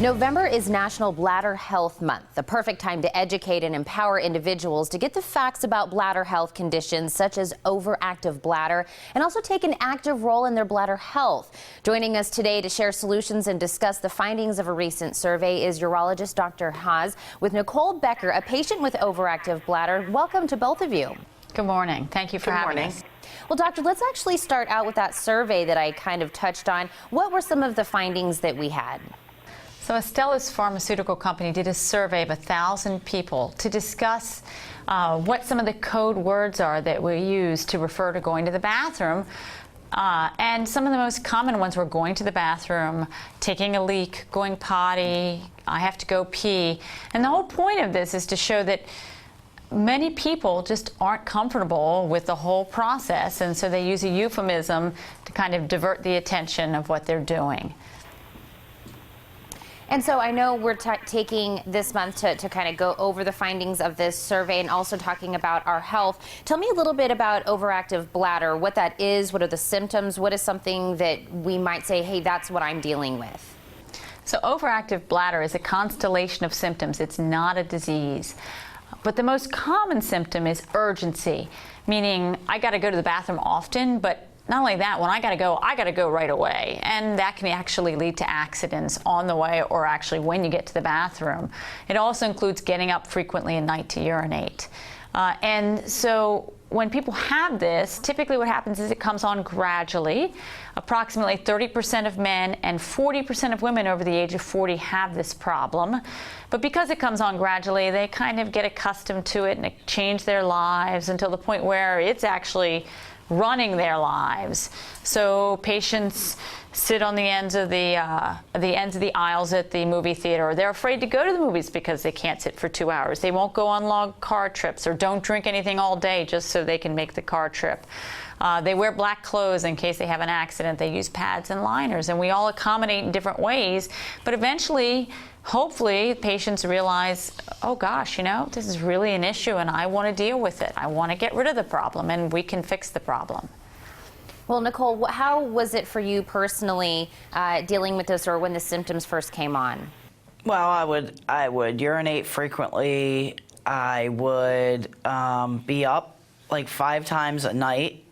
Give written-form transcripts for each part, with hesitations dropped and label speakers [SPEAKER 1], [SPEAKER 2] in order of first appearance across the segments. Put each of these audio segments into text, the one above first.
[SPEAKER 1] November is National Bladder Health Month, the perfect time to educate and empower individuals to get the facts about bladder health conditions such as overactive bladder and also take an active role in their bladder health. Joining us today to share solutions and discuss the findings of a recent survey is urologist Dr. Haas with Nicole Becker, a patient with overactive bladder. Welcome to both of you.
[SPEAKER 2] Good morning. Thank you for having us.
[SPEAKER 1] Well, doctor, let's actually start out with that survey that I kind of touched on. What were some of the findings that we had?
[SPEAKER 2] So Astellas Pharmaceutical Company did a survey of 1,000 people to discuss what some of the code words are that we use to refer to going to the bathroom. And some of the most common ones were going to the bathroom, taking a leak, going potty, I have to go pee. And the whole point of this is to show that many people just aren't comfortable with the whole process, and so they use a euphemism to kind of divert the attention of what they're doing.
[SPEAKER 1] And so I know we're taking this month to kind of go over the findings of this survey and also talking about our health. Tell me a little bit about overactive bladder, what that is, what are the symptoms, what is something that we might say, hey, that's what I'm dealing with?
[SPEAKER 2] So overactive bladder is a constellation of symptoms. It's not a disease. But the most common symptom is urgency, meaning I got to go to the bathroom often, but not only that, when I got to go right away. And that can actually lead to accidents on the way or actually when you get to the bathroom. It also includes getting up frequently at night to urinate. And so when people have this, typically what happens is it comes on gradually. Approximately 30% of men and 40% of women over the age of 40 have this problem. But because it comes on gradually, they kind of get accustomed to it and it change their lives until the point where it's actually running their lives. So patients sit on the ends of the aisles at the movie theater, or they're afraid to go to the movies because they can't sit for 2 hours. They won't go on long car trips or don't drink anything all day just so they can make the car trip. They wear black clothes in case they have an accident. They use pads and liners, and we all accommodate in different ways. But eventually, hopefully, patients realize, oh gosh, you know, this is really an issue and I want to deal with it. I want to get rid of the problem, and we can fix the problem.
[SPEAKER 1] Well, Nicole, how was it for you personally dealing with this, or when the symptoms first came on?
[SPEAKER 3] Well, I would urinate frequently. I would be up like 5 times a night.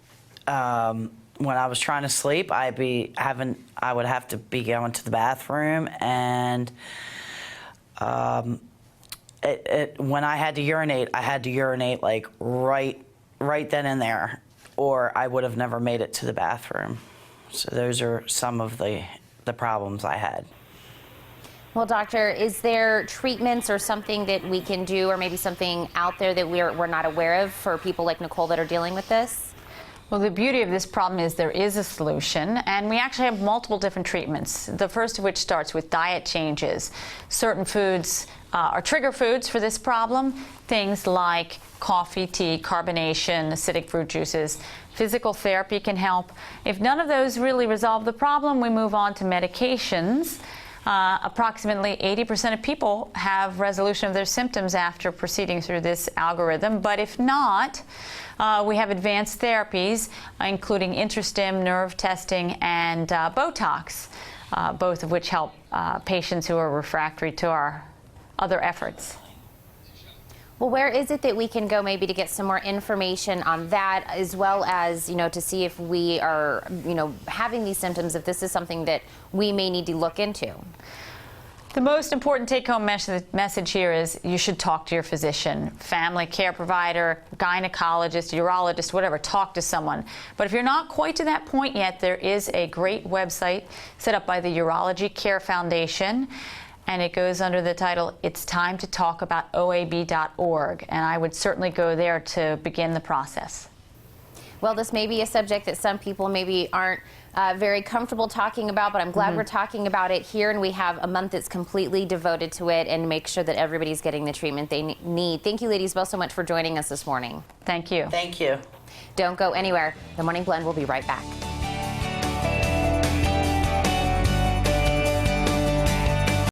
[SPEAKER 3] When I was trying to sleep, I would have to be going to the bathroom, and when I had to urinate like right then and there, or I would have never made it to the bathroom. So those are some of the problems I had.
[SPEAKER 1] Well, doctor, is there treatments or something that we can do, or maybe something out there that we're not aware of for people like Nicole that are dealing with this?
[SPEAKER 2] Well, the beauty of this problem is there is a solution, and we actually have multiple different treatments. The first of which starts with diet changes. Certain foods are trigger foods for this problem, things like coffee, tea, carbonation, acidic fruit juices. Physical therapy can help. If none of those really resolve the problem, we move on to medications. Approximately 80% of people have resolution of their symptoms after proceeding through this algorithm, but if not, we have advanced therapies, including InterStim, nerve testing, and Botox, both of which help patients who are refractory to our other efforts.
[SPEAKER 1] Well, where is it that we can go maybe to get some more information on that, as well as, you know, to see if we are, you know, having these symptoms, if this is something that we may need to look into?
[SPEAKER 2] The most important take-home message here is you should talk to your physician, family care provider, gynecologist, urologist, whatever. Talk to someone. But if you're not quite to that point yet, there is a great website set up by the Urology Care Foundation, and it goes under the title, It's Time to Talk About OAB.org, and I would certainly go there to begin the process.
[SPEAKER 1] Well, this may be a subject that some people maybe aren't very comfortable talking about, but I'm glad we're talking about it here, and we have a month that's completely devoted to it, and make sure that everybody's getting the treatment they need. Thank you, ladies, both so much for joining us this morning.
[SPEAKER 2] Thank you.
[SPEAKER 3] Thank you.
[SPEAKER 1] Don't go anywhere. The Morning Blend will be right back.